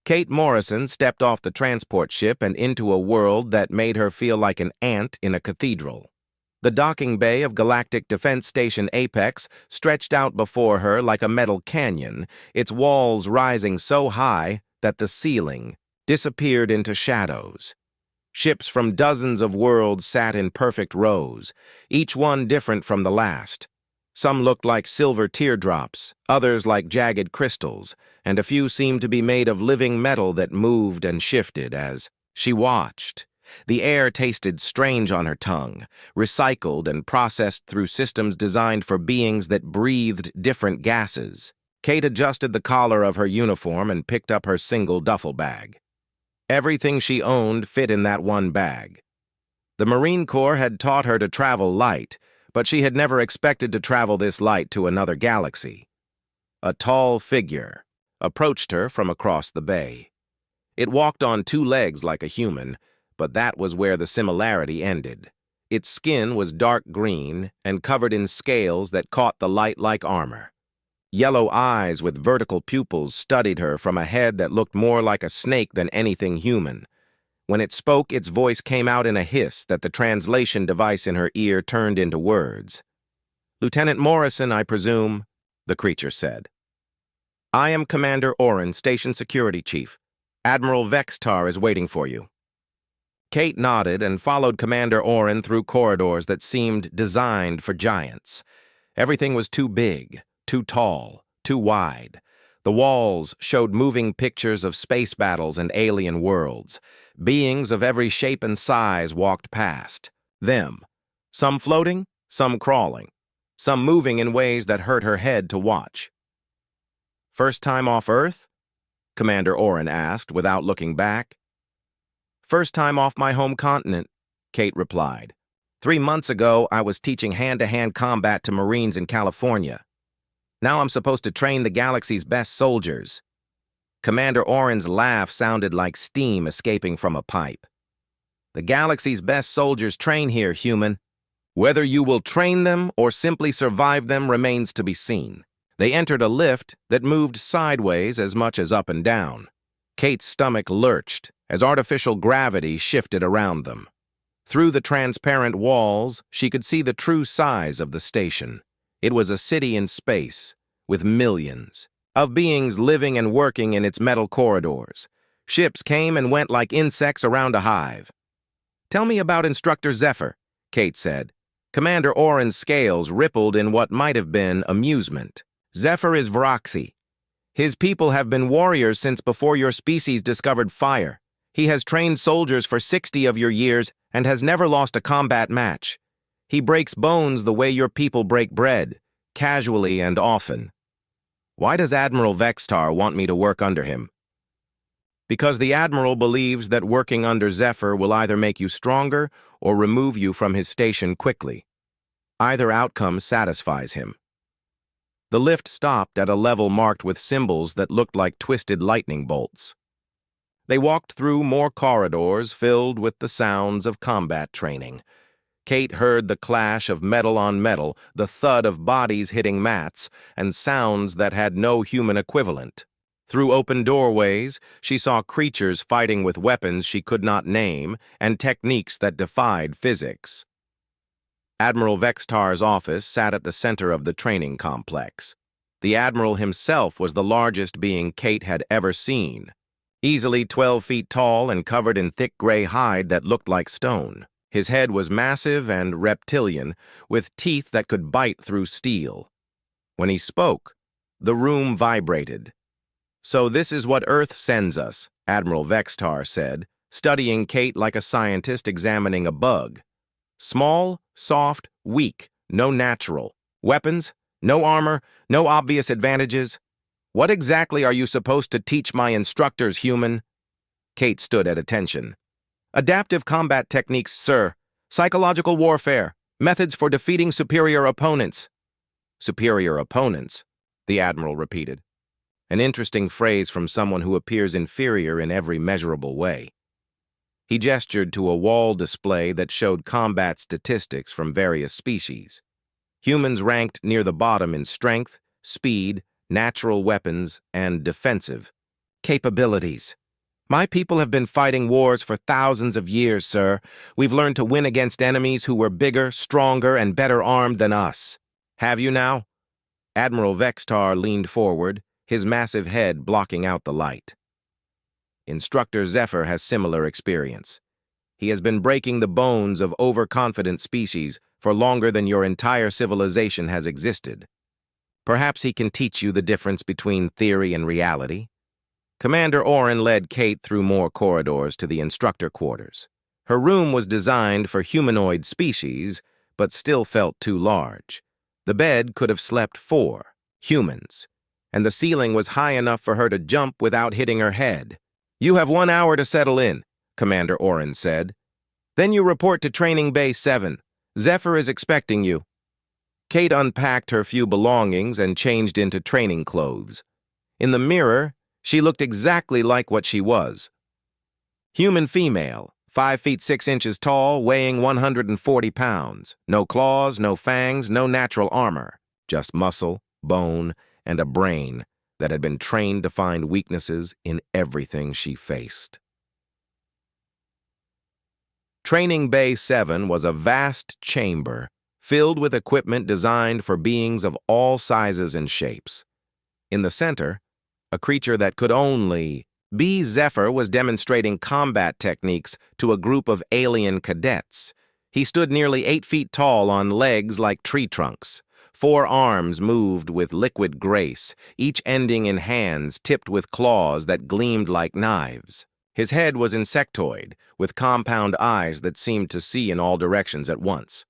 Kate Morrison stepped off the transport ship and into a world that made her feel like an ant in a cathedral. The docking bay of Galactic Defense Station Apex stretched out before her like a metal canyon, its walls rising so high that the ceiling disappeared into shadows. Ships from dozens of worlds sat in perfect rows, each one different from the last. Some looked like silver teardrops, others like jagged crystals, and a few seemed to be made of living metal that moved and shifted as she watched. The air tasted strange on her tongue, recycled and processed through systems designed for beings that breathed different gases. Kate adjusted the collar of her uniform and picked up her single duffel bag. Everything she owned fit in that one bag. The Marine Corps had taught her to travel light, but she had never expected to travel this light to another galaxy. A tall figure approached her from across the bay. It walked on two legs like a human, but that was where the similarity ended. Its skin was dark green and covered in scales that caught the light like armor. Yellow eyes with vertical pupils studied her from a head that looked more like a snake than anything human. When it spoke, its voice came out in a hiss that the translation device in her ear turned into words. "Lieutenant Morrison, I presume," the creature said. "I am Commander Oren, Station Security Chief. Admiral Vextar is waiting for you." Kate nodded and followed Commander Oren through corridors that seemed designed for giants. Everything was too big, too tall, too wide. The walls showed moving pictures of space battles and alien worlds. Beings of every shape and size walked past. Them. Some floating, some crawling, some moving in ways that hurt her head to watch. "First time off Earth?" Commander Oren asked without looking back. "First time off my home continent," Kate replied. 3 months ago, I was teaching hand-to-hand combat to Marines in California. Now I'm supposed to train the galaxy's best soldiers." Commander Oren's laugh sounded like steam escaping from a pipe. "The galaxy's best soldiers train here, human. Whether you will train them or simply survive them remains to be seen." They entered a lift that moved sideways as much as up and down. Kate's stomach lurched as artificial gravity shifted around them. Through the transparent walls, she could see the true size of the station. It was a city in space, with millions of beings living and working in its metal corridors. Ships came and went like insects around a hive. "Tell me about Instructor Zephyr," Kate said. Commander Oren's scales rippled in what might have been amusement. "Zephyr is Vrakthi. His people have been warriors since before your species discovered fire. He has trained soldiers for 60 of your years and has never lost a combat match. He breaks bones the way your people break bread, casually and often." "Why does Admiral Vextar want me to work under him?" "Because the Admiral believes that working under Zephyr will either make you stronger or remove you from his station quickly. Either outcome satisfies him." The lift stopped at a level marked with symbols that looked like twisted lightning bolts. They walked through more corridors filled with the sounds of combat training. Kate heard the clash of metal on metal, the thud of bodies hitting mats, and sounds that had no human equivalent. Through open doorways, she saw creatures fighting with weapons she could not name and techniques that defied physics. Admiral Vextar's office sat at the center of the training complex. The Admiral himself was the largest being Kate had ever seen, easily 12 feet tall and covered in thick gray hide that looked like stone. His head was massive and reptilian, with teeth that could bite through steel. When he spoke, the room vibrated. "So this is what Earth sends us," Admiral Vextar said, studying Kate like a scientist examining a bug. "Small, soft, weak, no natural. Weapons, no armor, no obvious advantages. What exactly are you supposed to teach my instructors, human?" Kate stood at attention. "Adaptive combat techniques, sir. Psychological warfare. Methods for defeating superior opponents." "Superior opponents," the Admiral repeated. An interesting phrase from someone who appears inferior in every measurable way. He gestured to a wall display that showed combat statistics from various species. Humans ranked near the bottom in strength, speed, natural weapons, and defensive. Capabilities. My people have been fighting wars for thousands of years, sir. We've learned to win against enemies who were bigger, stronger, and better armed than us. Have you now? Admiral Vextar leaned forward, his massive head blocking out the light. Instructor Zephyr has similar experience. He has been breaking the bones of overconfident species for longer than your entire civilization has existed. Perhaps he can teach you the difference between theory and reality. Commander Oren led Kate through more corridors to the instructor quarters. Her room was designed for humanoid species, but still felt too large. The bed could have slept 4 humans, and the ceiling was high enough for her to jump without hitting her head. "You have 1 hour to settle in," Commander Oren said. "Then you report to Training Bay 7. Zephyr is expecting you." Kate unpacked her few belongings and changed into training clothes. In the mirror, she looked exactly like what she was. Human female, 5 feet 6 inches tall, weighing 140 pounds. No claws, no fangs, no natural armor. Just muscle, bone, and a brain that had been trained to find weaknesses in everything she faced. Training Bay 7 was a vast chamber filled with equipment designed for beings of all sizes and shapes. In the center, a creature that could only be Zephyr was demonstrating combat techniques to a group of alien cadets. He stood nearly 8 feet tall on legs like tree trunks. 4 arms moved with liquid grace, each ending in hands tipped with claws that gleamed like knives. His head was insectoid, with compound eyes that seemed to see in all directions at once.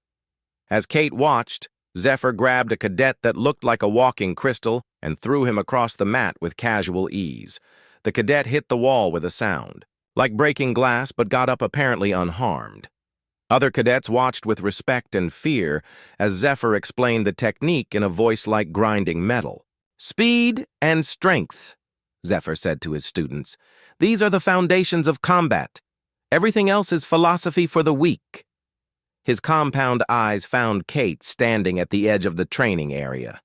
As Kate watched, Zephyr grabbed a cadet that looked like a walking crystal and threw him across the mat with casual ease. The cadet hit the wall with a sound, like breaking glass, but got up apparently unharmed. Other cadets watched with respect and fear as Zephyr explained the technique in a voice like grinding metal. "Speed and strength," Zephyr said to his students. "These are the foundations of combat. Everything else is philosophy for the weak." His compound eyes found Kate standing at the edge of the training area.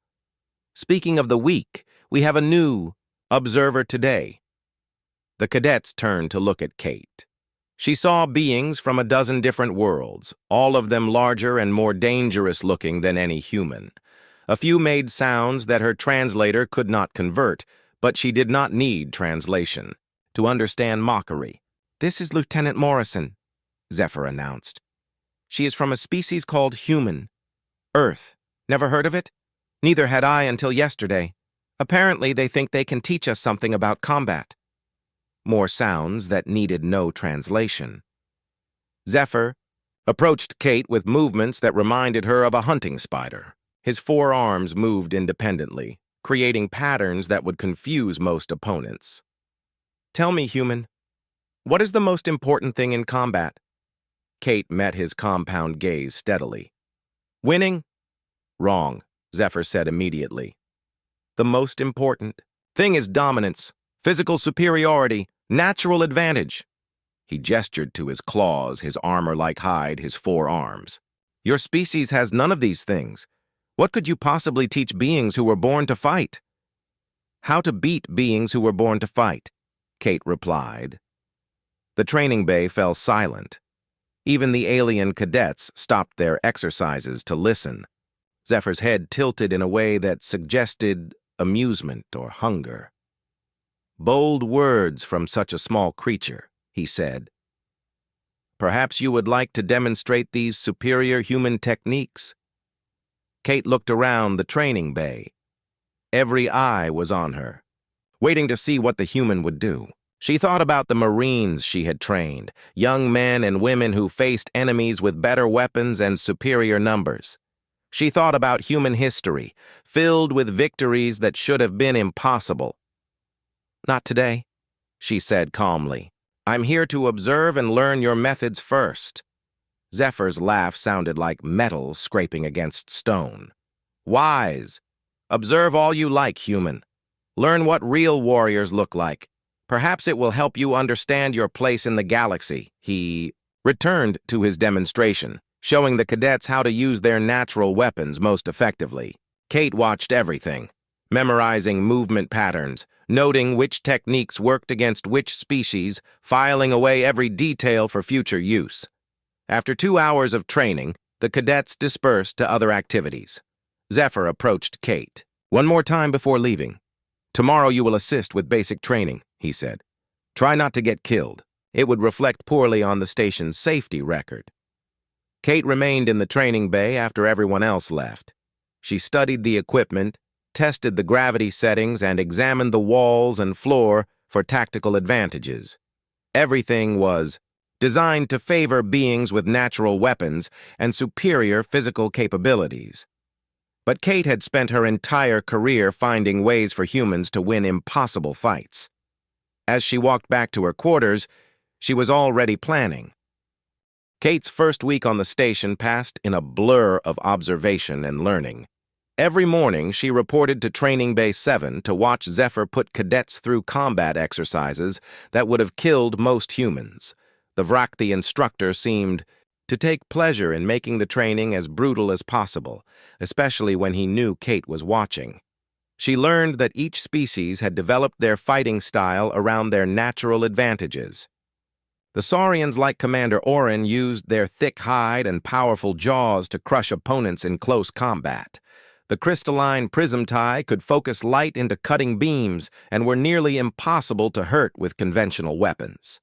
"Speaking of the weak, we have a new observer today." The cadets turned to look at Kate. She saw beings from a dozen different worlds, all of them larger and more dangerous looking than any human. A few made sounds that her translator could not convert, but she did not need translation to understand mockery. "This is Lieutenant Morrison," Zephyr announced. "She is from a species called human. Earth. Never heard of it? Neither had I until yesterday. Apparently they think they can teach us something about combat." More sounds that needed no translation. Zephyr approached Kate with movements that reminded her of a hunting spider. His 4 arms moved independently, creating patterns that would confuse most opponents. "Tell me, human, what is the most important thing in combat?" Kate met his compound gaze steadily. "Winning?" "Wrong," Zephyr said immediately. "The most important thing is dominance, physical superiority, natural advantage." He gestured to his claws, his armor-like hide, his 4 arms. "Your species has none of these things. What could you possibly teach beings who were born to fight?" "How to beat beings who were born to fight," Kate replied. The training bay fell silent. Even the alien cadets stopped their exercises to listen. Zephyr's head tilted in a way that suggested amusement or hunger. "Bold words from such a small creature," he said. "Perhaps you would like to demonstrate these superior human techniques?" Kate looked around the training bay. Every eye was on her, waiting to see what the human would do. She thought about the Marines she had trained, young men and women who faced enemies with better weapons and superior numbers. She thought about human history, filled with victories that should have been impossible. "Not today," she said calmly. "I'm here to observe and learn your methods first." Zephyr's laugh sounded like metal scraping against stone. "Wise. Observe all you like, human. Learn what real warriors look like. Perhaps it will help you understand your place in the galaxy." He returned to his demonstration, showing the cadets how to use their natural weapons most effectively. Kate watched everything. memorizing movement patterns, noting which techniques worked against which species, filing away every detail for future use. After 2 hours of training, the cadets dispersed to other activities. Zephyr approached Kate. "One more time before leaving. Tomorrow you will assist with basic training," he said. "Try not to get killed. It would reflect poorly on the station's safety record." Kate remained in the training bay after everyone else left. She studied the equipment, tested the gravity settings, and examined the walls and floor for tactical advantages. Everything was designed to favor beings with natural weapons and superior physical capabilities. But Kate had spent her entire career finding ways for humans to win impossible fights. As she walked back to her quarters, she was already planning. Kate's first week on the station passed in a blur of observation and learning. Every morning, she reported to Training Bay 7 to watch Zephyr put cadets through combat exercises that would have killed most humans. The instructor seemed to take pleasure in making the training as brutal as possible, especially when he knew Kate was watching. She learned that each species had developed their fighting style around their natural advantages. The Saurians, like Commander Orin, used their thick hide and powerful jaws to crush opponents in close combat. The crystalline Prismtai could focus light into cutting beams and were nearly impossible to hurt with conventional weapons.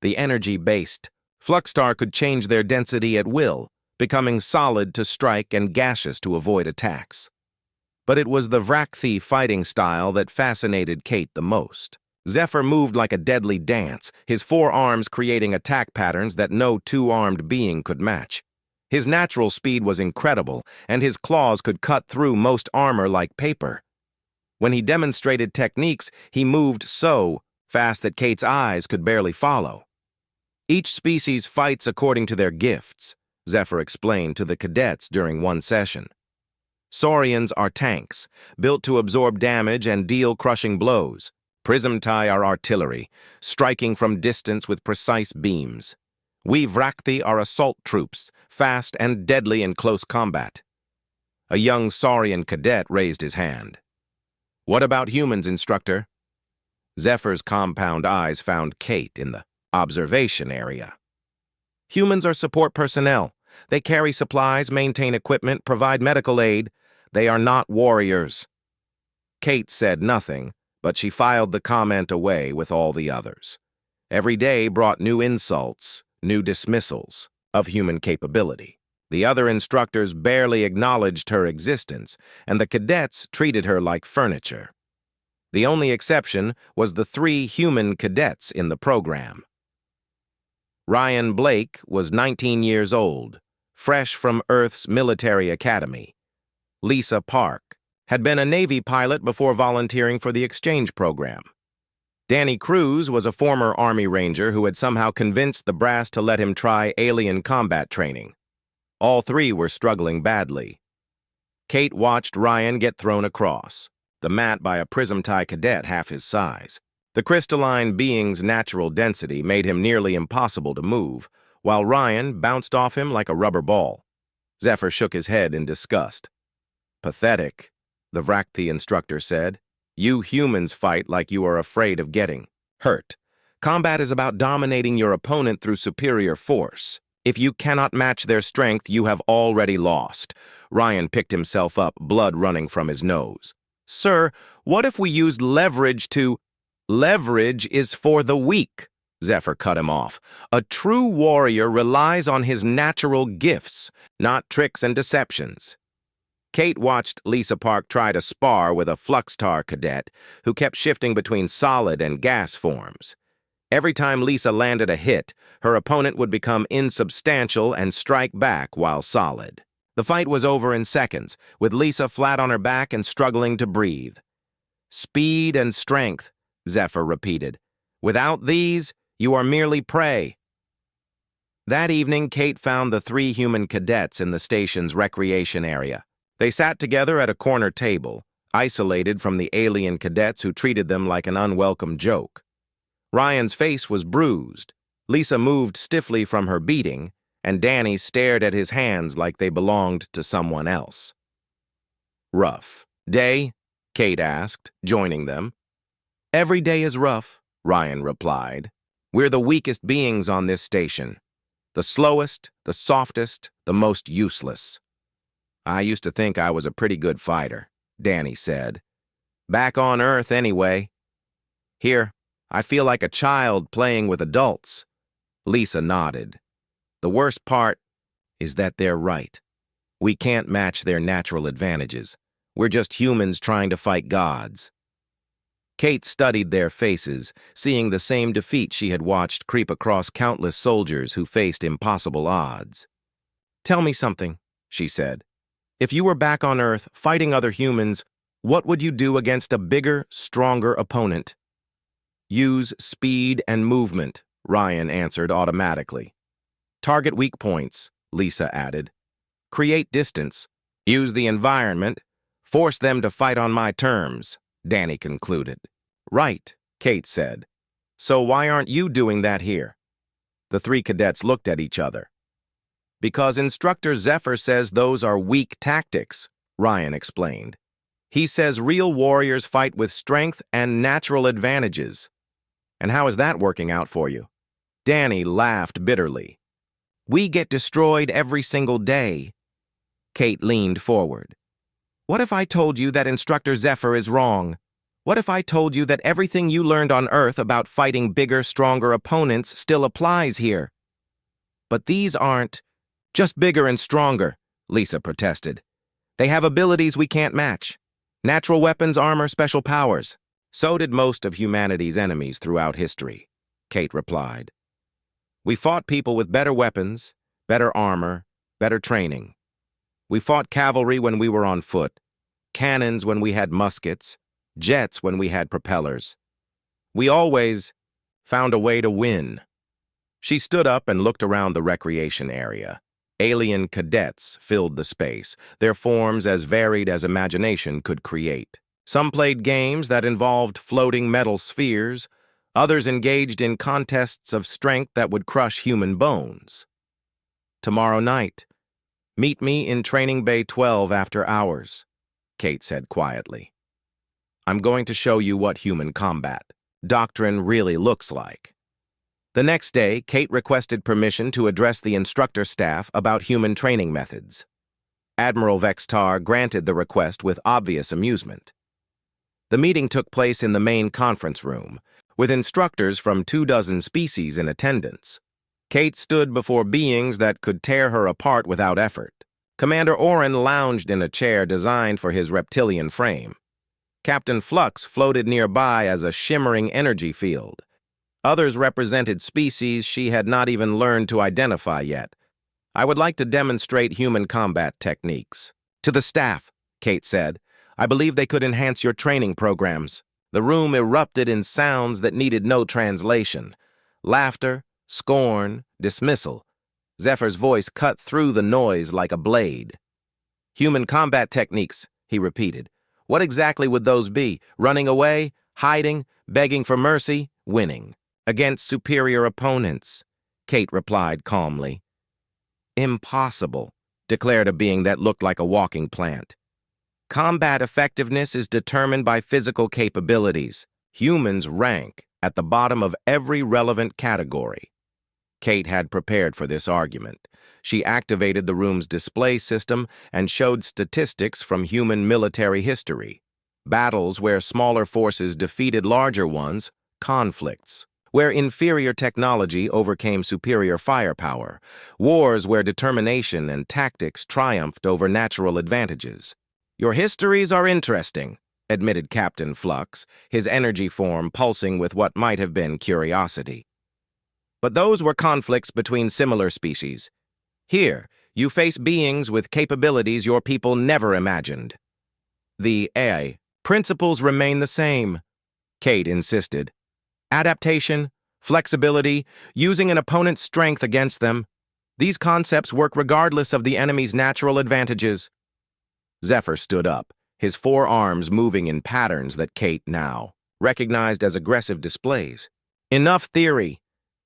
The energy-based Fluxstar could change their density at will, becoming solid to strike and gaseous to avoid attacks. But it was the Vrakthi fighting style that fascinated Kate the most. Zephyr moved like a deadly dance, his forearms creating attack patterns that no two-armed being could match. His natural speed was incredible, and his claws could cut through most armor like paper. When he demonstrated techniques, he moved so fast that Kate's eyes could barely follow. "Each species fights according to their gifts," Zephyr explained to the cadets during one session. "Saurians are tanks, built to absorb damage and deal crushing blows. Prismtai are artillery, striking from distance with precise beams. We Vrakthi are assault troops, fast and deadly in close combat." A young Saurian cadet raised his hand. "What about humans, Instructor?" Zephyr's compound eyes found Kate in the observation area. "Humans are support personnel. They carry supplies, maintain equipment, provide medical aid. They are not warriors." Kate said nothing, but she filed the comment away with all the others. Every day brought new insults, new dismissals of human capability. The other instructors barely acknowledged her existence, and the cadets treated her like furniture. The only exception was the 3 human cadets in the program. Ryan Blake was 19 years old, fresh from Earth's military academy. Lisa Park had been a Navy pilot before volunteering for the exchange program. Danny Cruz was a former Army Ranger who had somehow convinced the brass to let him try alien combat training. All 3 were struggling badly. Kate watched Ryan get thrown across the mat by a Prismtai cadet half his size. The crystalline being's natural density made him nearly impossible to move, while Ryan bounced off him like a rubber ball. Zephyr shook his head in disgust. "Pathetic," the Vrakthi instructor said. "You humans fight like you are afraid of getting hurt. Combat is about dominating your opponent through superior force. If you cannot match their strength, you have already lost." Ryan picked himself up, blood running from his nose. "Sir, what if we used leverage to—" "Leverage is for the weak," Zephyr cut him off. "A true warrior relies on his natural gifts, not tricks and deceptions." Kate watched Lisa Park try to spar with a Fluxstar cadet who kept shifting between solid and gas forms. Every time Lisa landed a hit, her opponent would become insubstantial and strike back while solid. The fight was over in seconds, with Lisa flat on her back and struggling to breathe. "Speed and strength," Zephyr repeated. "Without these, you are merely prey." That evening, Kate found the 3 human cadets in the station's recreation area. They sat together at a corner table, isolated from the alien cadets who treated them like an unwelcome joke. Ryan's face was bruised. Lisa moved stiffly from her beating, and Danny stared at his hands like they belonged to someone else. "Rough day?" Kate asked, joining them. Every day is rough, Ryan replied. We're the weakest beings on this station. The slowest, the softest, the most useless. I used to think I was a pretty good fighter, Danny said. Back on Earth, anyway. Here, I feel like a child playing with adults. Lisa nodded. The worst part is that they're right. We can't match their natural advantages. We're just humans trying to fight gods. Kate studied their faces, seeing the same defeat she had watched creep across countless soldiers who faced impossible odds. Tell me something, she said. If you were back on Earth fighting other humans, what would you do against a bigger, stronger opponent? Use speed and movement, Ryan answered automatically. Target weak points, Lisa added. Create distance. Use the environment. Force them to fight on my terms, Danny concluded. Right, Kate said. So why aren't you doing that here? The three cadets looked at each other. Because Instructor Zephyr says those are weak tactics, Ryan explained. He says real warriors fight with strength and natural advantages. And how is that working out for you? Danny laughed bitterly. We get destroyed every single day. Kate leaned forward. What if I told you that Instructor Zephyr is wrong? What if I told you that everything you learned on Earth about fighting bigger, stronger opponents still applies here? But these aren't just bigger and stronger, Lisa protested. They have abilities we can't match. Natural weapons, armor, special powers. So did most of humanity's enemies throughout history, Kate replied. We fought people with better weapons, better armor, better training. We fought cavalry when we were on foot, cannons when we had muskets, jets when we had propellers. We always found a way to win. She stood up and looked around the recreation area. Alien cadets filled the space, their forms as varied as imagination could create. Some played games that involved floating metal spheres, others engaged in contests of strength that would crush human bones. Tomorrow night, meet me in Training Bay 12 after hours, Kate said quietly. I'm going to show you what human combat doctrine really looks like. The next day, Kate requested permission to address the instructor staff about human training methods. Admiral Vextar granted the request with obvious amusement. The meeting took place in the main conference room, with instructors from 24 species in attendance. Kate stood before beings that could tear her apart without effort. Commander Oren lounged in a chair designed for his reptilian frame. Captain Flux floated nearby as a shimmering energy field. Others represented species she had not even learned to identify yet. I would like to demonstrate human combat techniques. To the staff, Kate said, I believe they could enhance your training programs. The room erupted in sounds that needed no translation. Laughter, scorn, dismissal. Zephyr's voice cut through the noise like a blade. Human combat techniques, he repeated. What exactly would those be? Running away? Hiding? Begging for mercy? Winning? Against superior opponents, Kate replied calmly. Impossible, declared a being that looked like a walking plant. Combat effectiveness is determined by physical capabilities. Humans rank at the bottom of every relevant category. Kate had prepared for this argument. She activated the room's display system and showed statistics from human military history. Battles where smaller forces defeated larger ones, conflicts. Where inferior technology overcame superior firepower. Wars where determination and tactics triumphed over natural advantages. Your histories are interesting, admitted Captain Flux, his energy form pulsing with what might have been curiosity. But those were conflicts between similar species. Here, you face beings with capabilities your people never imagined. The AI principles remain the same, Kate insisted. Adaptation, flexibility, using an opponent's strength against them. These concepts work regardless of the enemy's natural advantages. Zephyr stood up, his forearms moving in patterns that Kate now recognized as aggressive displays. Enough theory.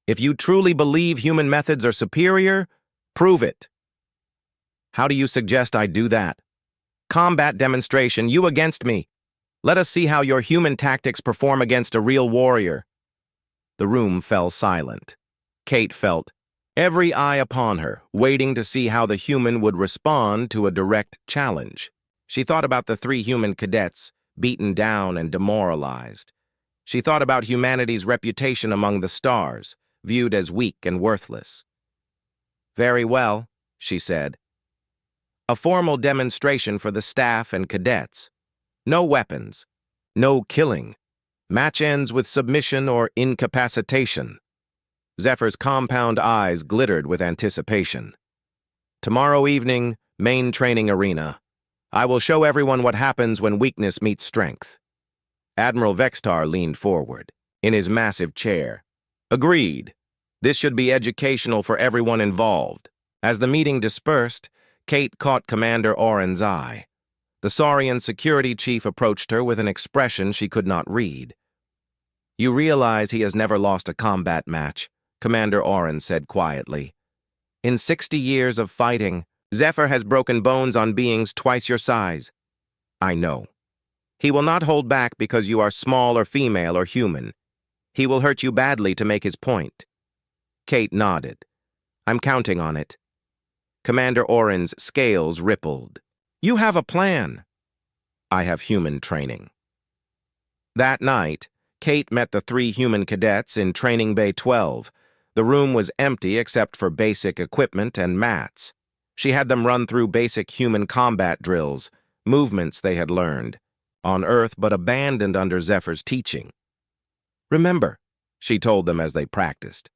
If you truly believe human methods are superior, prove it. How do you suggest I do that? Combat demonstration, you against me. Let us see how your human tactics perform against a real warrior." The room fell silent. Kate felt every eye upon her, waiting to see how the human would respond to a direct challenge. She thought about the 3 human cadets, beaten down and demoralized. She thought about humanity's reputation among the stars, viewed as weak and worthless. "Very well," she said. "A formal demonstration for the staff and cadets. No weapons. No killing. Match ends with submission or incapacitation." Zephyr's compound eyes glittered with anticipation. "Tomorrow evening, main training arena. I will show everyone what happens when weakness meets strength." Admiral Vextar leaned forward, in his massive chair. "Agreed. This should be educational for everyone involved." As the meeting dispersed, Kate caught Commander Oren's eye. The Saurian security chief approached her with an expression she could not read. "You realize he has never lost a combat match," Commander Oren said quietly. "In 60 years of fighting, Zephyr has broken bones on beings twice your size." "I know. He will not hold back because you are small or female or human. He will hurt you badly to make his point." Kate nodded. "I'm counting on it." Commander Oren's scales rippled. "You have a plan." "I have human training." That night, Kate met the 3 human cadets in Training Bay 12. The room was empty except for basic equipment and mats. She had them run through basic human combat drills, movements they had learned, on Earth but abandoned under Zephyr's teaching. "Remember," she told them as they practiced,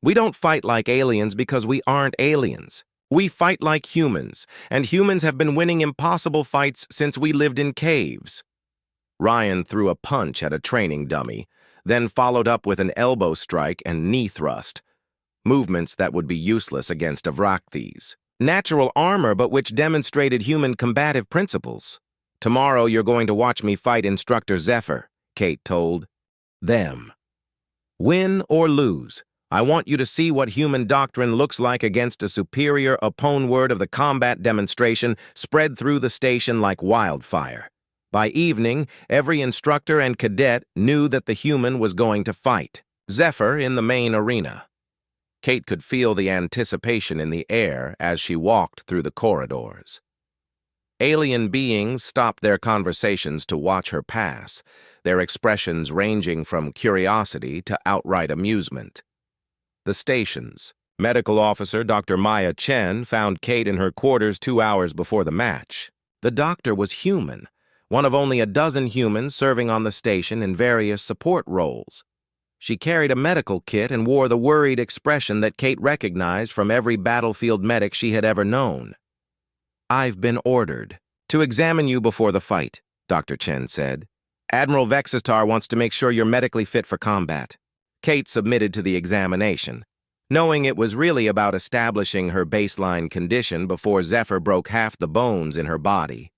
"we don't fight like aliens because we aren't aliens. We fight like humans, and humans have been winning impossible fights since we lived in caves." Ryan threw a punch at a training dummy, then followed up with an elbow strike and knee thrust, movements that would be useless against Avrakthes. Natural armor, but which demonstrated human combative principles. "Tomorrow you're going to watch me fight Instructor Zephyr," Kate told them. "Win or lose, I want you to see what human doctrine looks like against a superior opponent. Word of the combat demonstration spread through the station like wildfire. By evening, every instructor and cadet knew that the human was going to fight Zephyr in the main arena. Kate could feel the anticipation in the air as she walked through the corridors. Alien beings stopped their conversations to watch her pass, their expressions ranging from curiosity to outright amusement. The station's medical officer, Dr. Maya Chen, found Kate in her quarters 2 hours before the match. The doctor was human, one of only a dozen humans serving on the station in various support roles. She carried a medical kit and wore the worried expression that Kate recognized from every battlefield medic she had ever known. "I've been ordered to examine you before the fight," Dr. Chen said. "Admiral Vexistar wants to make sure you're medically fit for combat." Kate submitted to the examination, knowing it was really about establishing her baseline condition before Zephyr broke half the bones in her body.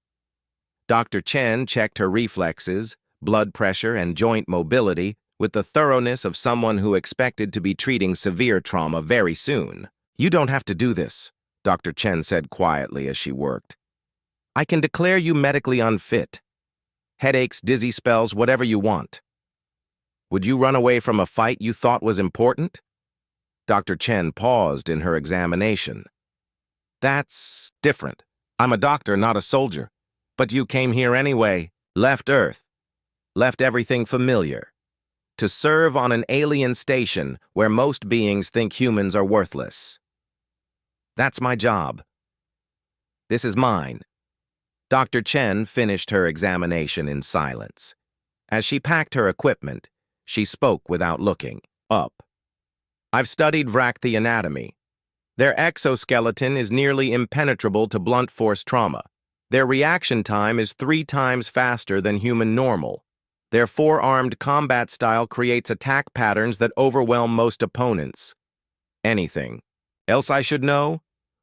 Dr. Chen checked her reflexes, blood pressure, and joint mobility with the thoroughness of someone who expected to be treating severe trauma very soon. "You don't have to do this," Dr. Chen said quietly as she worked. "I can declare you medically unfit. Headaches, dizzy spells, whatever you want. Would you run away from a fight you thought was important?" Dr. Chen paused in her examination. "That's different. I'm a doctor, not a soldier. But you came here anyway, left Earth, left everything familiar, to serve on an alien station where most beings think humans are worthless. That's my job. This is mine." Dr. Chen finished her examination in silence. As she packed her equipment, she spoke without looking up. "I've studied Vrakthe anatomy. Their exoskeleton is nearly impenetrable to blunt force trauma. Their reaction time is 3 times faster than human normal. Their 4-armed combat style creates attack patterns that overwhelm most opponents. Anything else I should know?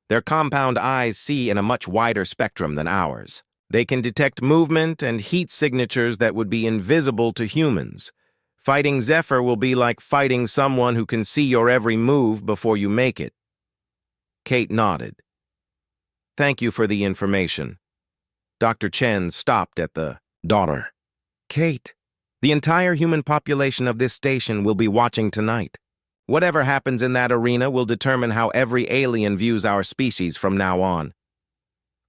Their compound eyes see in a much wider spectrum than ours. They can detect movement and heat signatures that would be invisible to humans. Fighting Zephyr will be like fighting someone who can see your every move before you make it." Kate nodded. "Thank you for the information." Dr. Chen stopped at the daughter. Kate, the entire human population of this station will be watching tonight. Whatever happens in that arena will determine how every alien views our species from now on.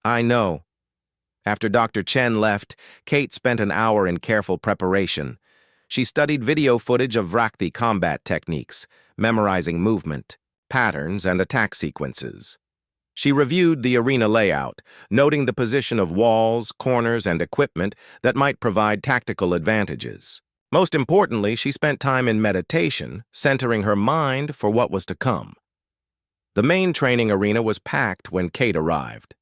I know. After Dr. Chen left, Kate spent an hour in careful preparation. She studied video footage of Vrakthi combat techniques, memorizing movement, patterns, and attack sequences. She reviewed the arena layout, noting the position of walls, corners, and equipment that might provide tactical advantages. Most importantly, she spent time in meditation, centering her mind for what was to come. The main training arena was packed when Kate arrived.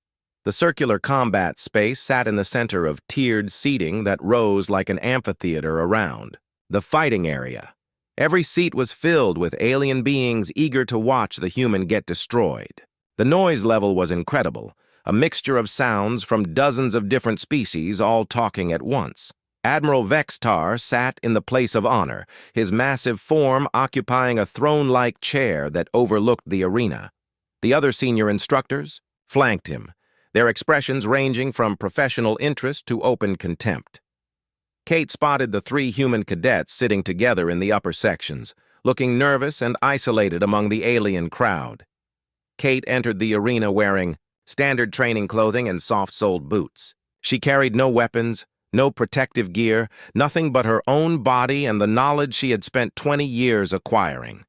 The circular combat space sat in the center of tiered seating that rose like an amphitheater around. The fighting area. Every seat was filled with alien beings eager to watch the human get destroyed. The noise level was incredible, a mixture of sounds from dozens of different species all talking at once. Admiral Vextar sat in the place of honor, his massive form occupying a throne-like chair that overlooked the arena. The other senior instructors flanked him, their expressions ranging from professional interest to open contempt. Kate spotted the 3 human cadets sitting together in the upper sections, looking nervous and isolated among the alien crowd. Kate entered the arena wearing standard training clothing and soft-soled boots. She carried no weapons, no protective gear, nothing but her own body and the knowledge she had spent 20 years acquiring.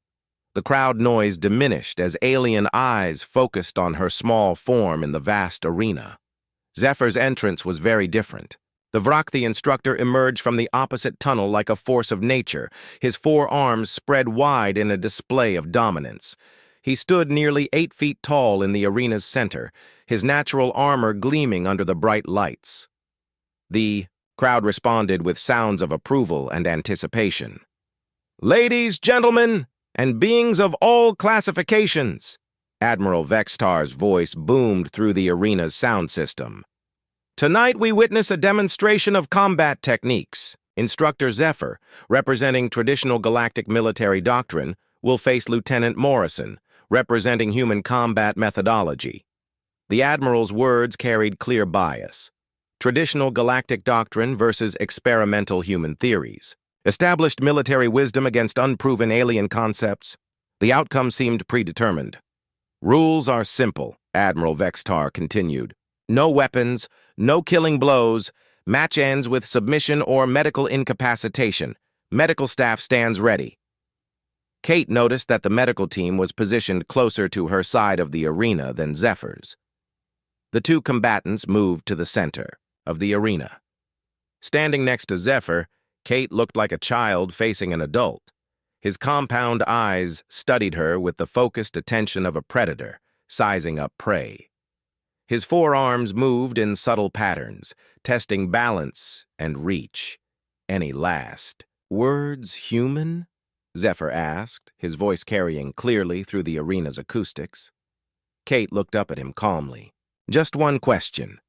The crowd noise diminished as alien eyes focused on her small form in the vast arena. Zephyr's entrance was very different. The Vrakthi instructor emerged from the opposite tunnel like a force of nature, his 4 arms spread wide in a display of dominance. He stood nearly 8 feet tall in the arena's center, his natural armor gleaming under the bright lights. The crowd responded with sounds of approval and anticipation. "Ladies, gentlemen, and beings of all classifications," Admiral Vextar's voice boomed through the arena's sound system. "Tonight we witness a demonstration of combat techniques. Instructor Zephyr, representing traditional galactic military doctrine, will face Lieutenant Morrison, representing human combat methodology." The Admiral's words carried clear bias. Traditional galactic doctrine versus experimental human theories. Established military wisdom against unproven alien concepts. The outcome seemed predetermined. "Rules are simple," Admiral Vextar continued. "No weapons, no killing blows, match ends with submission or medical incapacitation. Medical staff stands ready." Kate noticed that the medical team was positioned closer to her side of the arena than Zephyr's. The 2 combatants moved to the center of the arena. Standing next to Zephyr, Kate looked like a child facing an adult. His compound eyes studied her with the focused attention of a predator, sizing up prey. His 4 arms moved in subtle patterns, testing balance and reach. Any last words, human? Zephyr asked, his voice carrying clearly through the arena's acoustics. Kate looked up at him calmly. "Just one question.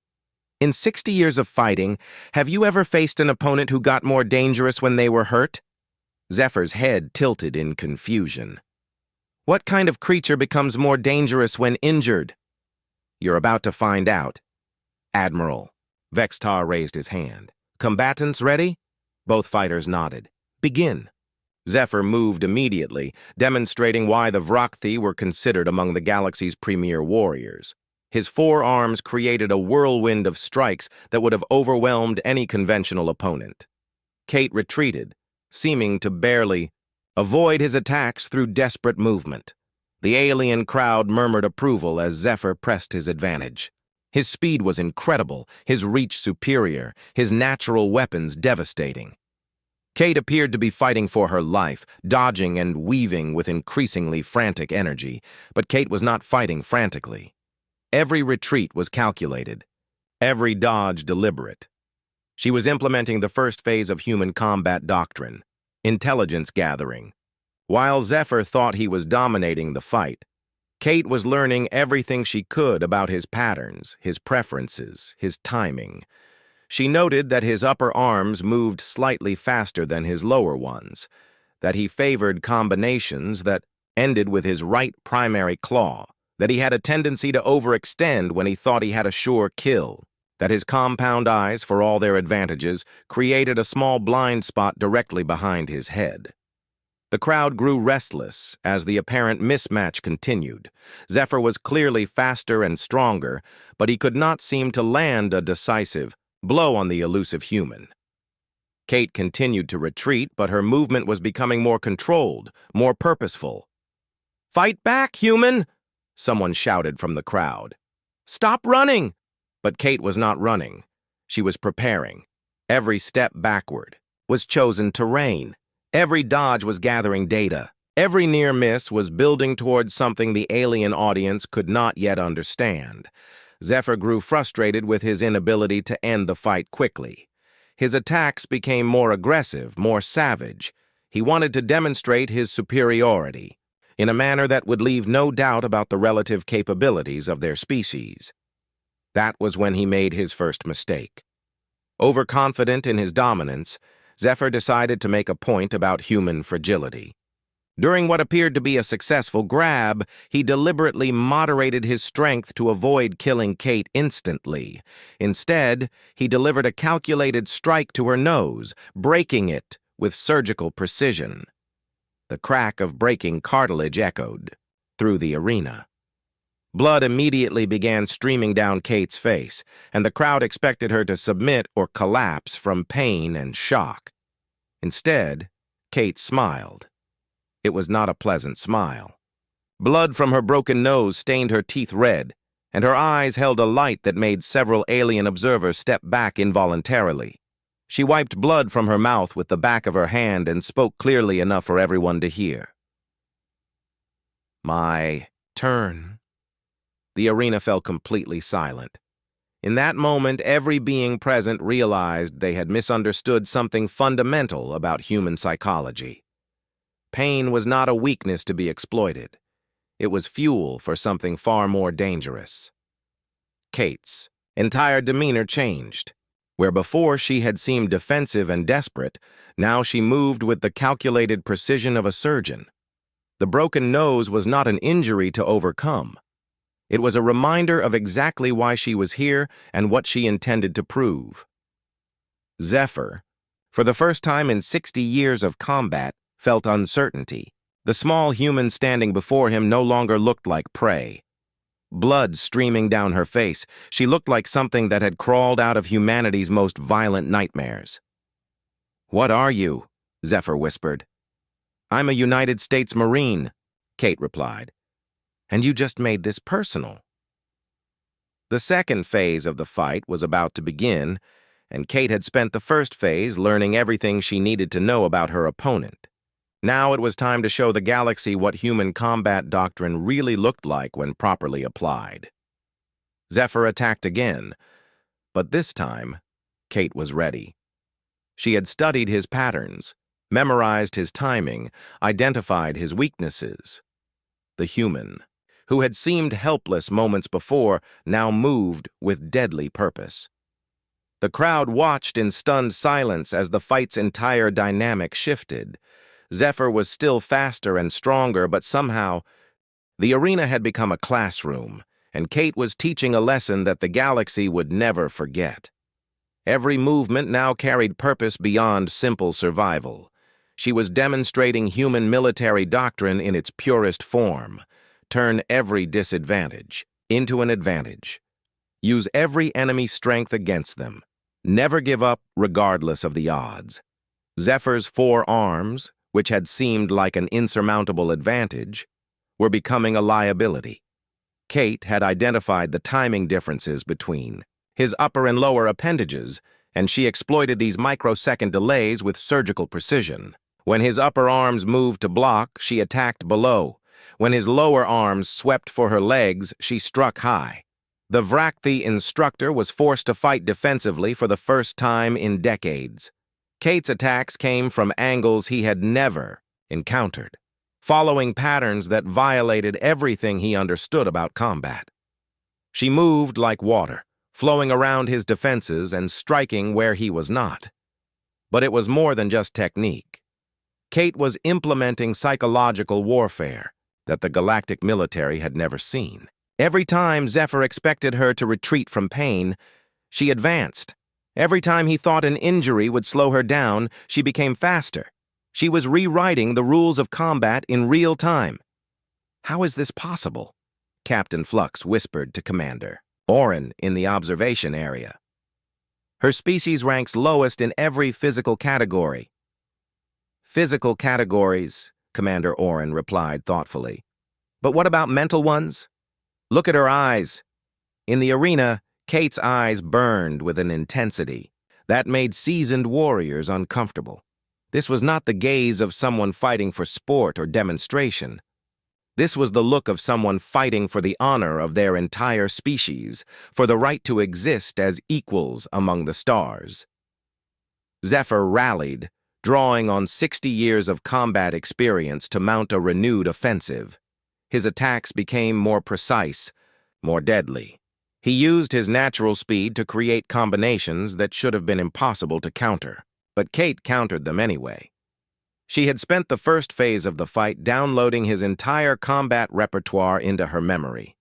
In 60 years of fighting, have you ever faced an opponent who got more dangerous when they were hurt?" Zephyr's head tilted in confusion. "What kind of creature becomes more dangerous when injured?" "You're about to find out." "Admiral." Vextar raised his hand. "Combatants ready?" Both fighters nodded. "Begin." Zephyr moved immediately, demonstrating why the Vrakthi were considered among the galaxy's premier warriors. His 4 arms created a whirlwind of strikes that would have overwhelmed any conventional opponent. Kate retreated, seeming to barely avoid his attacks through desperate movement. The alien crowd murmured approval as Zephyr pressed his advantage. His speed was incredible, his reach superior, his natural weapons devastating. Kate appeared to be fighting for her life, dodging and weaving with increasingly frantic energy, but Kate was not fighting frantically. Every retreat was calculated, every dodge deliberate. She was implementing the first phase of human combat doctrine, intelligence gathering. While Zephyr thought he was dominating the fight, Kate was learning everything she could about his patterns, his preferences, his timing. She noted that his upper arms moved slightly faster than his lower ones, that he favored combinations that ended with his right primary claw, that he had a tendency to overextend when he thought he had a sure kill. that his compound eyes, for all their advantages, created a small blind spot directly behind his head. The crowd grew restless as the apparent mismatch continued. Zephyr was clearly faster and stronger, but he could not seem to land a decisive blow on the elusive human. Kate continued to retreat, but her movement was becoming more controlled, more purposeful. "Fight back, human!" someone shouted from the crowd. "Stop running!" But Kate was not running. She was preparing. Every step backward was chosen terrain. Every dodge was gathering data. Every near miss was building towards something the alien audience could not yet understand. Zephyr grew frustrated with his inability to end the fight quickly. His attacks became more aggressive, more savage. He wanted to demonstrate his superiority in a manner that would leave no doubt about the relative capabilities of their species. That was when he made his first mistake. Overconfident in his dominance, Zephyr decided to make a point about human fragility. During what appeared to be a successful grab, he deliberately moderated his strength to avoid killing Kate instantly. Instead, he delivered a calculated strike to her nose, breaking it with surgical precision. The crack of breaking cartilage echoed through the arena. Blood immediately began streaming down Kate's face, and the crowd expected her to submit or collapse from pain and shock. Instead, Kate smiled. It was not a pleasant smile. Blood from her broken nose stained her teeth red, and her eyes held a light that made several alien observers step back involuntarily. She wiped blood from her mouth with the back of her hand and spoke clearly enough for everyone to hear. "My turn." The arena fell completely silent. In that moment, every being present realized they had misunderstood something fundamental about human psychology. Pain was not a weakness to be exploited. It was fuel for something far more dangerous. Kate's entire demeanor changed. Where before she had seemed defensive and desperate, now she moved with the calculated precision of a surgeon. The broken nose was not an injury to overcome. It was a reminder of exactly why she was here and what she intended to prove. Zephyr, for the first time in 60 years of combat, felt uncertainty. The small human standing before him no longer looked like prey. Blood streaming down her face, she looked like something that had crawled out of humanity's most violent nightmares. "What are you?" Zephyr whispered. "I'm a United States Marine," Kate replied. "And you just made this personal." The second phase of the fight was about to begin, and Kate had spent the first phase learning everything she needed to know about her opponent. Now it was time to show the galaxy what human combat doctrine really looked like when properly applied. Zephyr attacked again, but this time, Kate was ready. She had studied his patterns, memorized his timing, identified his weaknesses. The human, who had seemed helpless moments before, now moved with deadly purpose. The crowd watched in stunned silence as the fight's entire dynamic shifted. Zephyr was still faster and stronger, but somehow, the arena had become a classroom, and Kate was teaching a lesson that the galaxy would never forget. Every movement now carried purpose beyond simple survival. She was demonstrating human military doctrine in its purest form. Turn every disadvantage into an advantage. Use every enemy's strength against them. Never give up regardless of the odds. Zephyr's 4 arms, which had seemed like an insurmountable advantage, were becoming a liability. Kate had identified the timing differences between his upper and lower appendages, and she exploited these microsecond delays with surgical precision. When his upper arms moved to block, she attacked below. When his lower arms swept for her legs, she struck high. The Vrakthi Instructor was forced to fight defensively for the first time in decades. Kate's attacks came from angles he had never encountered, following patterns that violated everything he understood about combat. She moved like water, flowing around his defenses and striking where he was not. But it was more than just technique. Kate was implementing psychological warfare that the galactic military had never seen. Every time Zephyr expected her to retreat from pain, She advanced. Every time he thought an injury would slow her down, she became faster. She was rewriting the rules of combat in real time. "How is this possible?" Captain Flux whispered to Commander Oren in the observation area. "Her species ranks lowest in every physical category." "Physical categories," Commander Oren replied thoughtfully. "But what about mental ones? Look at her eyes." In the arena, Kate's eyes burned with an intensity that made seasoned warriors uncomfortable. This was not the gaze of someone fighting for sport or demonstration. This was the look of someone fighting for the honor of their entire species, for the right to exist as equals among the stars. Zephyr rallied, drawing on 60 years of combat experience to mount a renewed offensive. His attacks became more precise, more deadly. He used his natural speed to create combinations that should have been impossible to counter, but Kate countered them anyway. She had spent the first phase of the fight downloading his entire combat repertoire into her memory.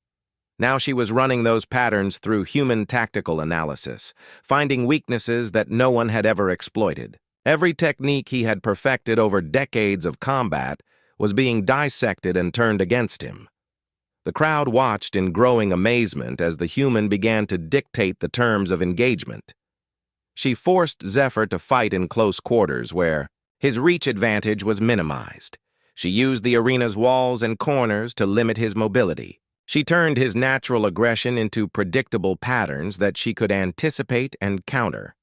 Now she was running those patterns through human tactical analysis, finding weaknesses that no one had ever exploited. Every technique he had perfected over decades of combat was being dissected and turned against him. The crowd watched in growing amazement as the human began to dictate the terms of engagement. She forced Zephyr to fight in close quarters where his reach advantage was minimized. She used the arena's walls and corners to limit his mobility. She turned his natural aggression into predictable patterns that she could anticipate and counter.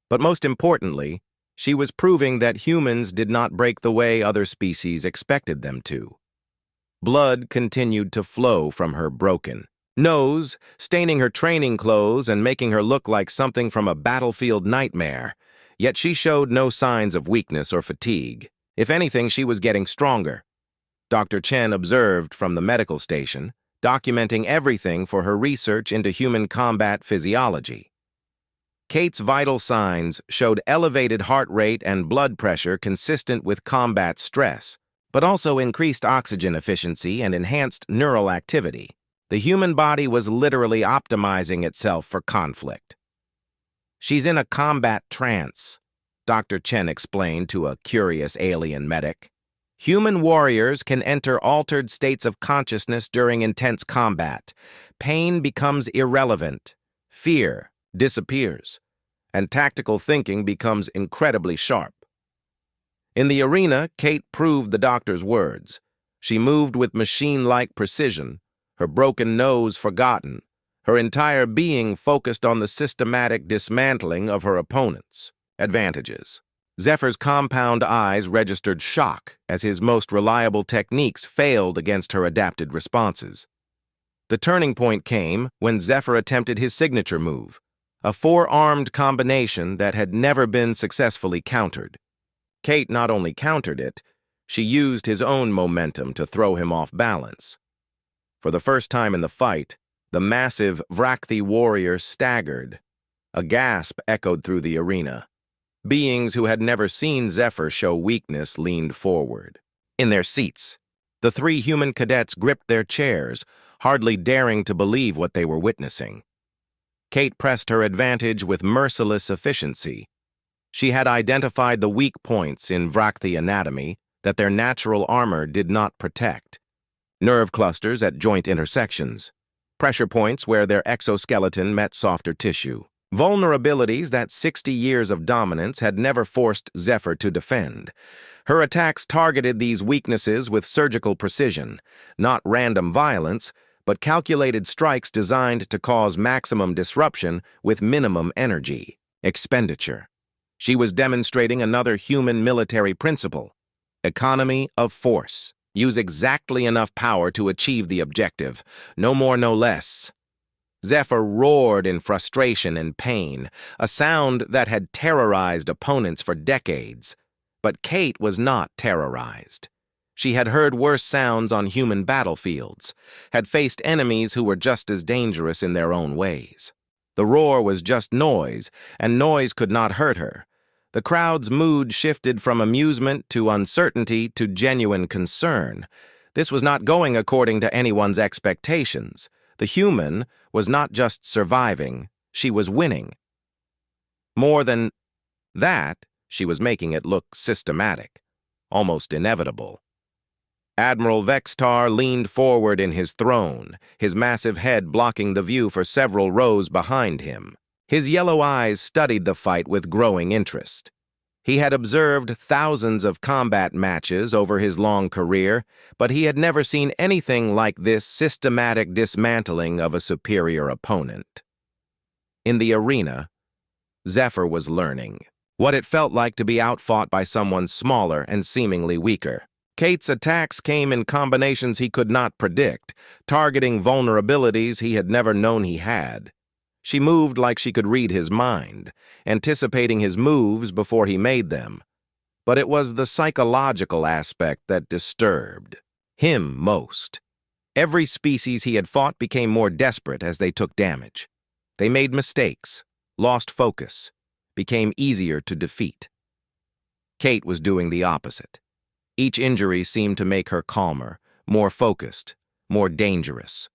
But most importantly, she was proving that humans did not break the way other species expected them to. Blood continued to flow from her broken nose, staining her training clothes and making her look like something from a battlefield nightmare. Yet she showed no signs of weakness or fatigue. If anything, she was getting stronger. Dr. Chen observed from the medical station, documenting everything for her research into human combat physiology. Kate's vital signs showed elevated heart rate and blood pressure consistent with combat stress, but also increased oxygen efficiency and enhanced neural activity. The human body was literally optimizing itself for conflict. "She's in a combat trance," Dr. Chen explained to a curious alien medic. "Human warriors can enter altered states of consciousness during intense combat. Pain becomes irrelevant. Fear disappears. And tactical thinking becomes incredibly sharp." In the arena, Kate proved the doctor's words. She moved with machine-like precision, her broken nose forgotten, her entire being focused on the systematic dismantling of her opponent's advantages. Zephyr's compound eyes registered shock as his most reliable techniques failed against her adapted responses. The turning point came when Zephyr attempted his signature move, a four-armed combination that had never been successfully countered. Kate not only countered it, she used his own momentum to throw him off balance. For the first time in the fight, the massive Vrakthi warrior staggered. A gasp echoed through the arena. Beings who had never seen Zephyr show weakness leaned forward. In their seats, the three human cadets gripped their chairs, hardly daring to believe what they were witnessing. Kate pressed her advantage with merciless efficiency. She had identified the weak points in Vrakthi anatomy that their natural armor did not protect. Nerve clusters at joint intersections, pressure points where their exoskeleton met softer tissue, vulnerabilities that 60 years of dominance had never forced Zephyr to defend. Her attacks targeted these weaknesses with surgical precision, not random violence, but calculated strikes designed to cause maximum disruption with minimum energy expenditure. She was demonstrating another human military principle: economy of force. Use exactly enough power to achieve the objective, no more, no less. Zephyr roared in frustration and pain, a sound that had terrorized opponents for decades. But Kate was not terrorized. She had heard worse sounds on human battlefields, had faced enemies who were just as dangerous in their own ways. The roar was just noise, and noise could not hurt her. The crowd's mood shifted from amusement to uncertainty to genuine concern. This was not going according to anyone's expectations. The human was not just surviving, She was winning. More than that, she was making it look systematic, almost inevitable. Admiral Vextar leaned forward in his throne, his massive head blocking the view for several rows behind him. His yellow eyes studied the fight with growing interest. He had observed thousands of combat matches over his long career, but he had never seen anything like this systematic dismantling of a superior opponent. In the arena, Zephyr was learning what it felt like to be outfought by someone smaller and seemingly weaker. Kate's attacks came in combinations he could not predict, targeting vulnerabilities he had never known he had. She moved like she could read his mind, anticipating his moves before he made them. But it was the psychological aspect that disturbed him most. Every species he had fought became more desperate as they took damage. They made mistakes, lost focus, became easier to defeat. Kate was doing the opposite. Each injury seemed to make her calmer, more focused, more dangerous.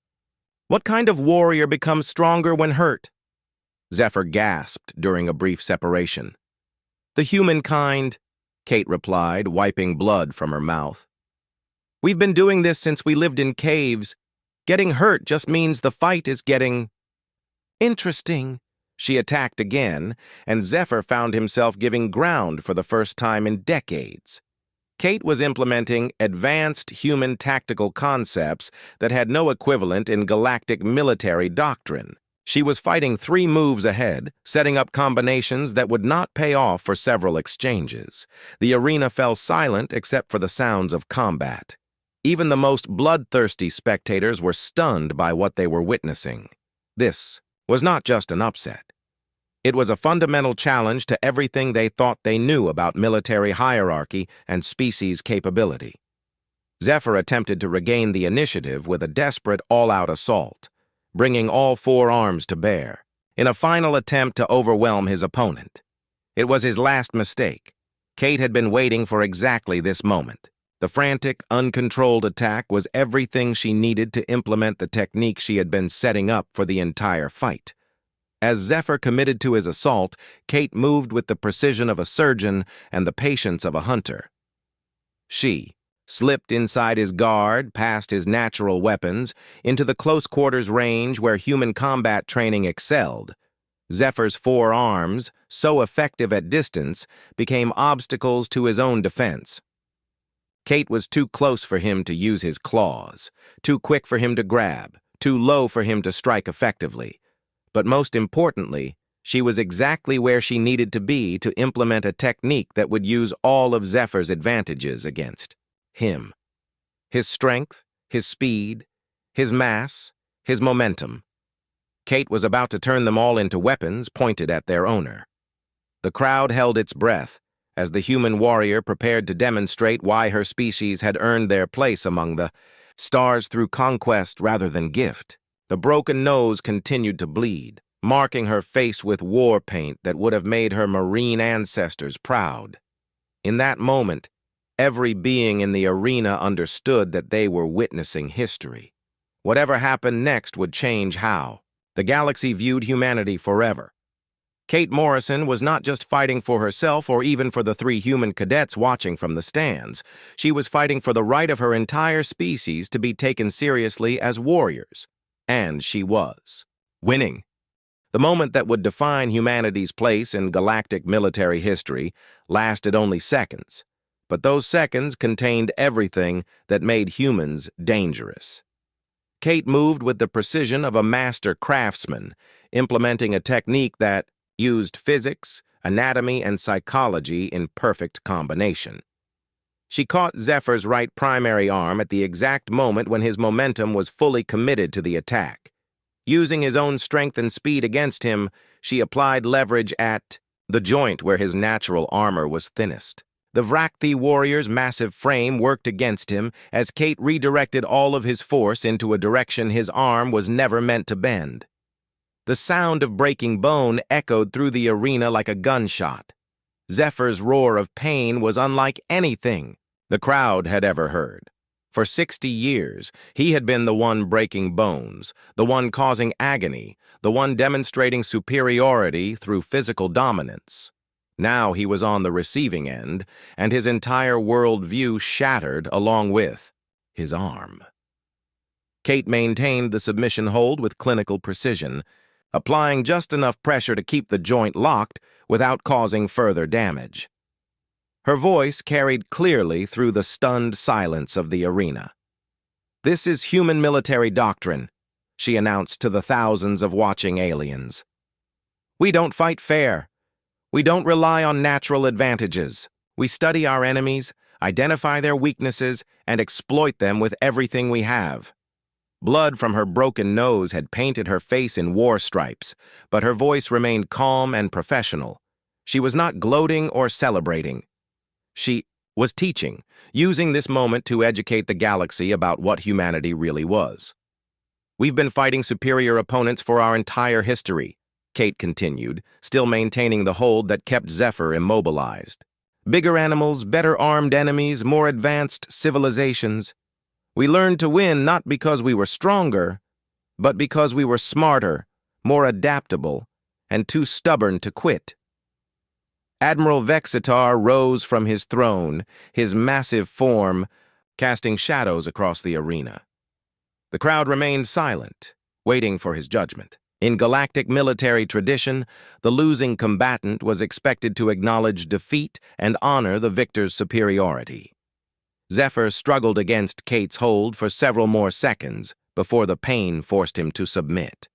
What kind of warrior becomes stronger when hurt? Zephyr gasped during a brief separation. The humankind, Kate replied, wiping blood from her mouth. We've been doing this since we lived in caves. Getting hurt just means the fight is getting interesting. She attacked again, and Zephyr found himself giving ground for the first time in decades. Kate was implementing advanced human tactical concepts that had no equivalent in galactic military doctrine. She was fighting 3 moves ahead, setting up combinations that would not pay off for several exchanges. The arena fell silent except for the sounds of combat. Even the most bloodthirsty spectators were stunned by what they were witnessing. This was not just an upset. It was a fundamental challenge to everything they thought they knew about military hierarchy and species capability. Zephyr attempted to regain the initiative with a desperate all-out assault, bringing all 4 arms to bear, in a final attempt to overwhelm his opponent. It was his last mistake. Kate had been waiting for exactly this moment. The frantic, uncontrolled attack was everything she needed to implement the technique she had been setting up for the entire fight. As Zephyr committed to his assault, Kate moved with the precision of a surgeon and the patience of a hunter. She slipped inside his guard, past his natural weapons, into the close-quarters range where human combat training excelled. Zephyr's 4 arms, so effective at distance, became obstacles to his own defense. Kate was too close for him to use his claws, too quick for him to grab, too low for him to strike effectively. But most importantly, she was exactly where she needed to be to implement a technique that would use all of Zephyr's advantages against him. His strength, his speed, his mass, his momentum. Kate was about to turn them all into weapons pointed at their owner. The crowd held its breath as the human warrior prepared to demonstrate why her species had earned their place among the stars through conquest rather than gift. The broken nose continued to bleed, marking her face with war paint that would have made her marine ancestors proud. In that moment, every being in the arena understood that they were witnessing history. Whatever happened next would change how the galaxy viewed humanity forever. Kate Morrison was not just fighting for herself or even for the 3 human cadets watching from the stands. She was fighting for the right of her entire species to be taken seriously as warriors. And she was winning. The moment that would define humanity's place in galactic military history lasted only seconds, but those seconds contained everything that made humans dangerous. Kate moved with the precision of a master craftsman, implementing a technique that used physics, anatomy, and psychology in perfect combination. She caught Zephyr's right primary arm at the exact moment when his momentum was fully committed to the attack. Using his own strength and speed against him, she applied leverage at the joint where his natural armor was thinnest. The Vrakthi warrior's massive frame worked against him as Kate redirected all of his force into a direction his arm was never meant to bend. The sound of breaking bone echoed through the arena like a gunshot. Zephyr's roar of pain was unlike anything the crowd had ever heard. For 60 years, he had been the one breaking bones, the one causing agony, the one demonstrating superiority through physical dominance. Now he was on the receiving end, and his entire worldview shattered along with his arm. Kate maintained the submission hold with clinical precision, applying just enough pressure to keep the joint locked without causing further damage. Her voice carried clearly through the stunned silence of the arena. "This is human military doctrine," she announced to the thousands of watching aliens. "We don't fight fair. We don't rely on natural advantages. We study our enemies, identify their weaknesses, and exploit them with everything we have." Blood from her broken nose had painted her face in war stripes, but her voice remained calm and professional. She was not gloating or celebrating. She was teaching, using this moment to educate the galaxy about what humanity really was. "We've been fighting superior opponents for our entire history," Kate continued, still maintaining the hold that kept Zephyr immobilized. "Bigger animals, better armed enemies, more advanced civilizations. We learned to win not because we were stronger, but because we were smarter, more adaptable, and too stubborn to quit." Admiral Vexitar rose from his throne, his massive form casting shadows across the arena. The crowd remained silent, waiting for his judgment. In galactic military tradition, the losing combatant was expected to acknowledge defeat and honor the victor's superiority. Zephyr struggled against Kate's hold for several more seconds before the pain forced him to submit.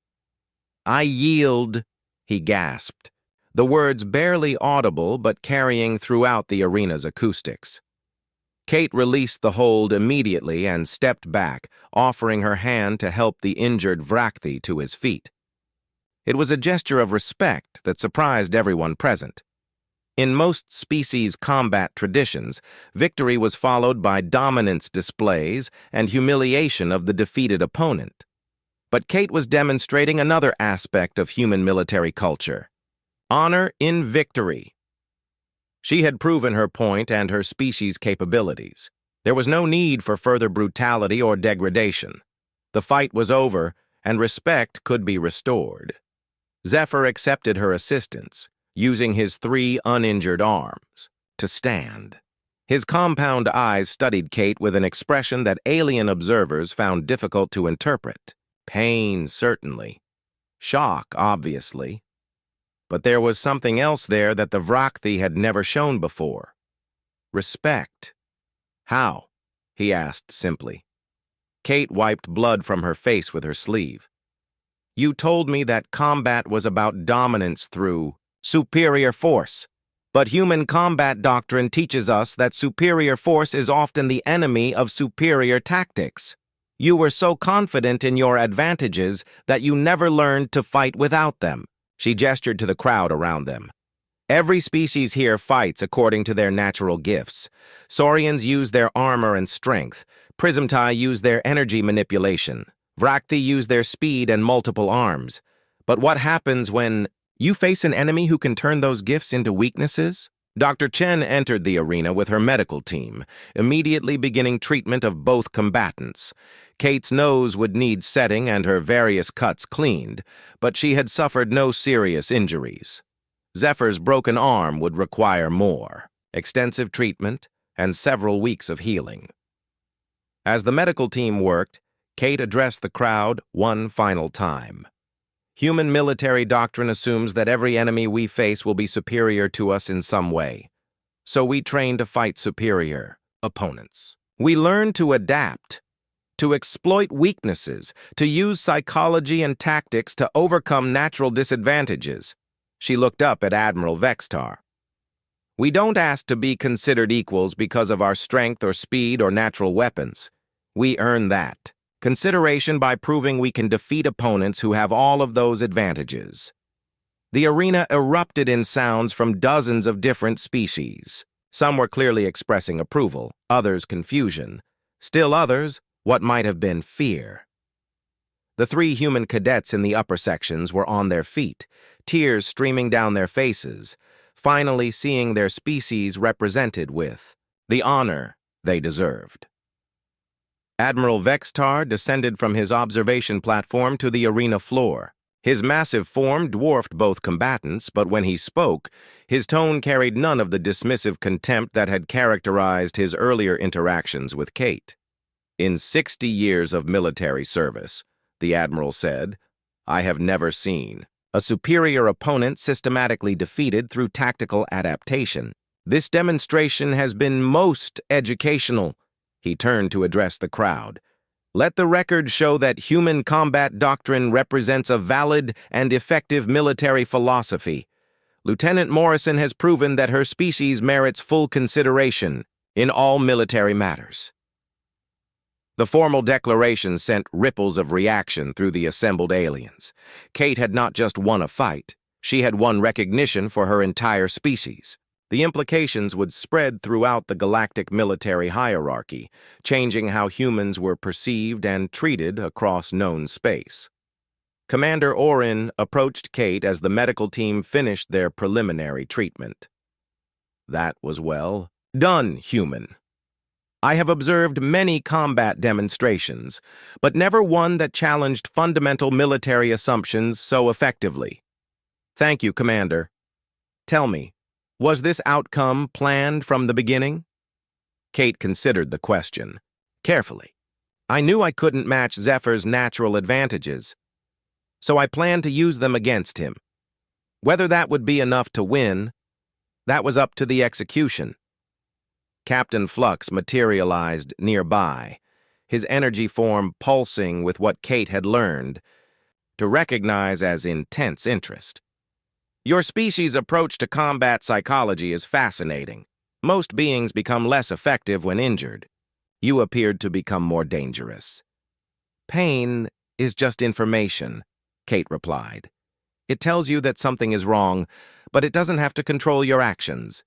"I yield," he gasped, the words barely audible but carrying throughout the arena's acoustics. Kate released the hold immediately and stepped back, offering her hand to help the injured Vrakthi to his feet. It was a gesture of respect that surprised everyone present. In most species combat traditions, victory was followed by dominance displays and humiliation of the defeated opponent. But Kate was demonstrating another aspect of human military culture: honor in victory. She had proven her point and her species' capabilities. There was no need for further brutality or degradation. The fight was over, and respect could be restored. Zephyr accepted her assistance, using his 3 uninjured arms, to stand. His compound eyes studied Kate with an expression that alien observers found difficult to interpret. Pain, certainly. Shock, obviously. But there was something else there that the Vrakthi had never shown before. Respect. "How?" he asked simply. Kate wiped blood from her face with her sleeve. "You told me that combat was about dominance through superior force. But human combat doctrine teaches us that superior force is often the enemy of superior tactics. You were so confident in your advantages that you never learned to fight without them." She gestured to the crowd around them. "Every species here fights according to their natural gifts. Saurians use their armor and strength. Prismtai use their energy manipulation. Vrakthi use their speed and multiple arms. But what happens when you face an enemy who can turn those gifts into weaknesses?" Dr. Chen entered the arena with her medical team, immediately beginning treatment of both combatants. Kate's nose would need setting and her various cuts cleaned, but she had suffered no serious injuries. Zephyr's broken arm would require more, extensive treatment, and several weeks of healing. As the medical team worked, Kate addressed the crowd one final time. "Human military doctrine assumes that every enemy we face will be superior to us in some way. So we train to fight superior opponents. We learn to adapt, to exploit weaknesses, to use psychology and tactics to overcome natural disadvantages." She looked up at Admiral Vexitar. "We don't ask to be considered equals because of our strength or speed or natural weapons. We earn that consideration by proving we can defeat opponents who have all of those advantages." The arena erupted in sounds from dozens of different species. Some were clearly expressing approval, others confusion, still others what might have been fear. The 3 human cadets in the upper sections were on their feet, tears streaming down their faces, finally seeing their species represented with the honor they deserved. Admiral Vextar descended from his observation platform to the arena floor. His massive form dwarfed both combatants, but when he spoke, his tone carried none of the dismissive contempt that had characterized his earlier interactions with Kate. "In 60 years of military service," the Admiral said, "I have never seen a superior opponent systematically defeated through tactical adaptation. This demonstration has been most educational." He turned to address the crowd. "Let the record show that human combat doctrine represents a valid and effective military philosophy. Lieutenant Morrison has proven that her species merits full consideration in all military matters." The formal declaration sent ripples of reaction through the assembled aliens. Kate had not just won a fight, she had won recognition for her entire species. The implications would spread throughout the galactic military hierarchy, changing how humans were perceived and treated across known space. Commander Orin approached Kate as the medical team finished their preliminary treatment. "That was well done, human. I have observed many combat demonstrations, but never one that challenged fundamental military assumptions so effectively. Thank you, Commander. Tell me, was this outcome planned from the beginning?" Kate considered the question carefully. "I knew I couldn't match Zephyr's natural advantages, so I planned to use them against him. Whether that would be enough to win, that was up to the execution." Captain Flux materialized nearby, his energy form pulsing with what Kate had learned to recognize as intense interest. "Your species' approach to combat psychology is fascinating. Most beings become less effective when injured. You appeared to become more dangerous." "Pain is just information," Kate replied. "It tells you that something is wrong, but it doesn't have to control your actions.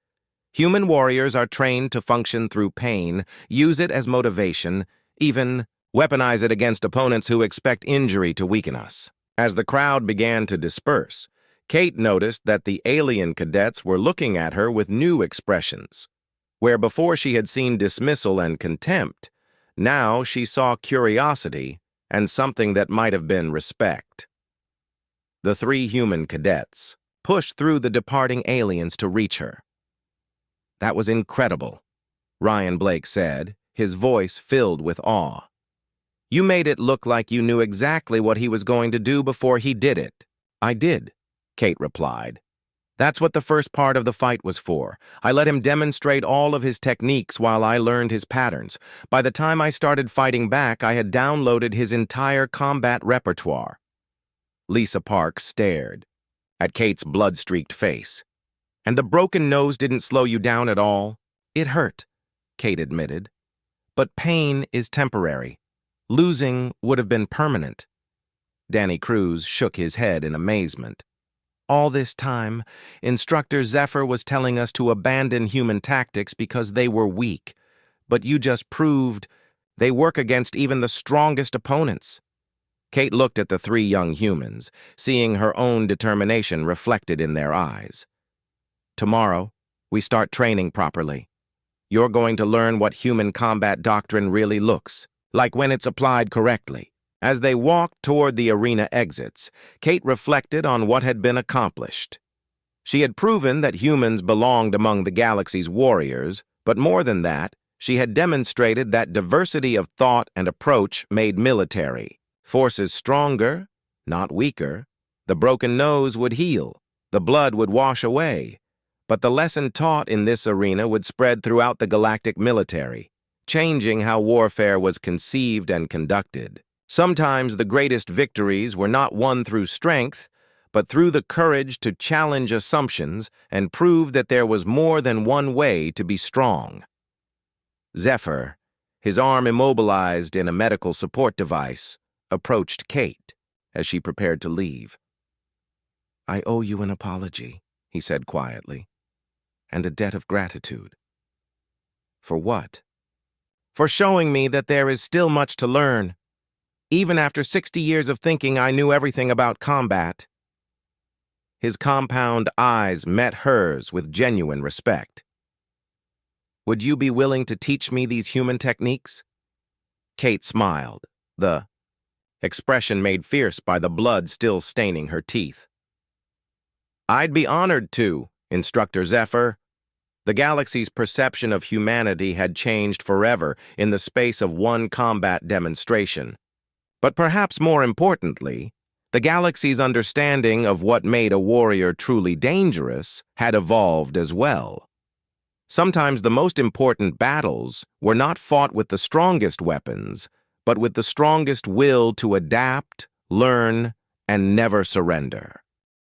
Human warriors are trained to function through pain, use it as motivation, even weaponize it against opponents who expect injury to weaken us." As the crowd began to disperse, Kate noticed that the alien cadets were looking at her with new expressions. Where before she had seen dismissal and contempt, now she saw curiosity and something that might have been respect. The 3 human cadets pushed through the departing aliens to reach her. "That was incredible," Ryan Blake said, his voice filled with awe. "You made it look like you knew exactly what he was going to do before he did it." "I did," Kate replied. "That's what the first part of the fight was for. I let him demonstrate all of his techniques while I learned his patterns. By the time I started fighting back, I had downloaded his entire combat repertoire." Lisa Parks stared at Kate's blood-streaked face. "And the broken nose didn't slow you down at all?" "It hurt," Kate admitted. "But pain is temporary. Losing would have been permanent." Danny Cruz shook his head in amazement. "All this time, Instructor Zephyr was telling us to abandon human tactics because they were weak. But you just proved they work against even the strongest opponents." Kate looked at the 3 young humans, seeing her own determination reflected in their eyes. "Tomorrow, we start training properly. You're going to learn what human combat doctrine really looks like when it's applied correctly." As they walked toward the arena exits, Kate reflected on what had been accomplished. She had proven that humans belonged among the galaxy's warriors, but more than that, she had demonstrated that diversity of thought and approach made military forces stronger, not weaker. The broken nose would heal, the blood would wash away, but the lesson taught in this arena would spread throughout the galactic military, changing how warfare was conceived and conducted. Sometimes the greatest victories were not won through strength, but through the courage to challenge assumptions and prove that there was more than one way to be strong. Zephyr, his arm immobilized in a medical support device, approached Kate as she prepared to leave. "I owe you an apology," he said quietly, "and a debt of gratitude." "For what?" "For showing me that there is still much to learn. Even after 60 years of thinking I knew everything about combat." His compound eyes met hers with genuine respect. "Would you be willing to teach me these human techniques?" Kate smiled, the expression made fierce by the blood still staining her teeth. "I'd be honored to, Instructor Zephyr." The galaxy's perception of humanity had changed forever in the space of one combat demonstration. But perhaps more importantly, the galaxy's understanding of what made a warrior truly dangerous had evolved as well. Sometimes the most important battles were not fought with the strongest weapons, but with the strongest will to adapt, learn, and never surrender.